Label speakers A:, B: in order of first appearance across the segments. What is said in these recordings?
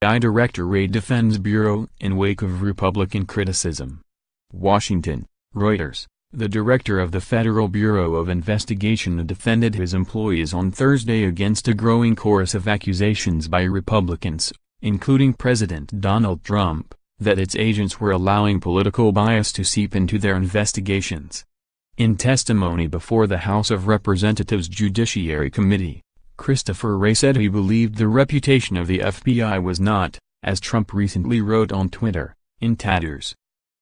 A: Director Wray defends Bureau in wake of Republican criticism. Washington, Reuters. The director of the Federal Bureau of Investigation defended his employees on Thursday against a growing chorus of accusations by Republicans, including President Donald Trump, that its agents were allowing political bias to seep into their investigations. In testimony before the House of Representatives Judiciary Committee, Director Wray said he believed the reputation of the FBI was not, as Trump recently wrote on Twitter, in tatters.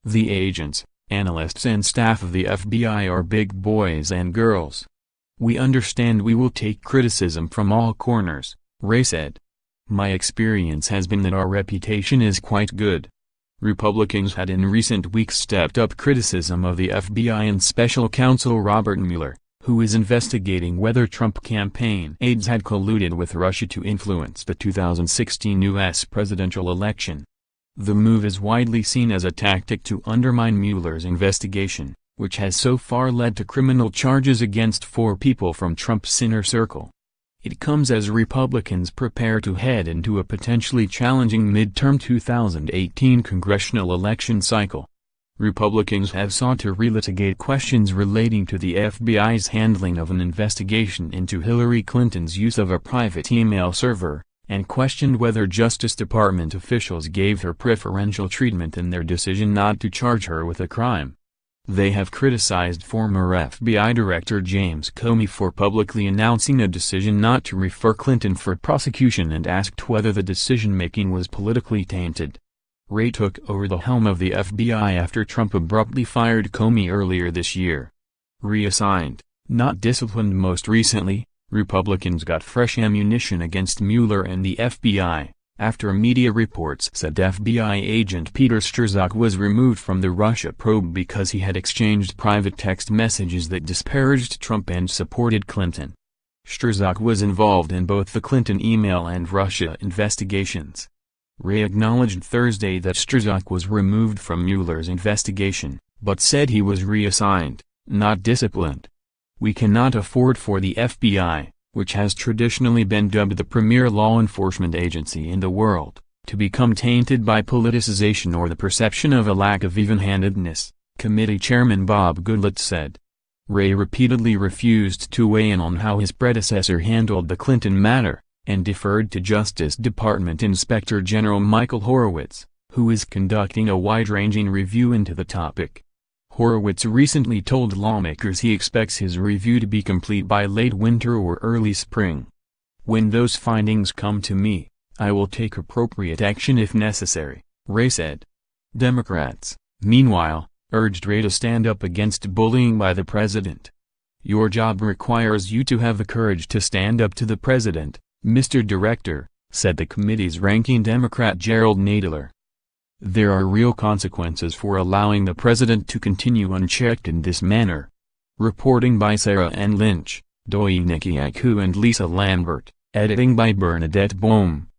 A: The agents, analysts and staff of the FBI are big boys and girls. We understand we will take criticism from all corners, Wray said. My experience has been that our reputation is quite good. Republicans had in recent weeks stepped up criticism of the FBI and Special Counsel Robert Mueller, who is investigating whether Trump campaign aides had colluded with Russia to influence the 2016 U.S. presidential election. The move is widely seen as a tactic to undermine Mueller's investigation, which has so far led to criminal charges against 4 people from Trump's inner circle. It comes as Republicans prepare to head into a potentially challenging midterm 2018 congressional election cycle. Republicans have sought to relitigate questions relating to the FBI's handling of an investigation into Hillary Clinton's use of a private email server, and questioned whether Justice Department officials gave her preferential treatment in their decision not to charge her with a crime. They have criticized former FBI Director James Comey for publicly announcing a decision not to refer Clinton for prosecution and asked whether the decision-making was politically tainted. Wray took over the helm of the FBI after Trump abruptly fired Comey earlier this year. Reassigned, not disciplined. Most recently, Republicans got fresh ammunition against Mueller and the FBI, after media reports said FBI agent Peter Strzok was removed from the Russia probe because he had exchanged private text messages that disparaged Trump and supported Clinton. Strzok was involved in both the Clinton email and Russia investigations. Wray acknowledged Thursday that Strzok was removed from Mueller's investigation, but said he was reassigned, not disciplined. We cannot afford for the FBI, which has traditionally been dubbed the premier law enforcement agency in the world, to become tainted by politicization or the perception of a lack of even-handedness, Committee Chairman Bob Goodlatte said. Wray repeatedly refused to weigh in on how his predecessor handled the Clinton matter, and deferred to Justice Department Inspector General Michael Horowitz, who is conducting a wide-ranging review into the topic. Horowitz recently told lawmakers he expects his review to be complete by late winter or early spring. When those findings come to me, I will take appropriate action if necessary, Wray said. Democrats, meanwhile, urged Wray to stand up against bullying by the president. Your job requires you to have the courage to stand up to the president, Mr. Director, said the committee's ranking Democrat Gerald Nadler. There are real consequences for allowing the president to continue unchecked in this manner. Reporting by Sarah N. Lynch, Doi Nikiaku and Lisa Lambert, editing by Bernadette Bohm.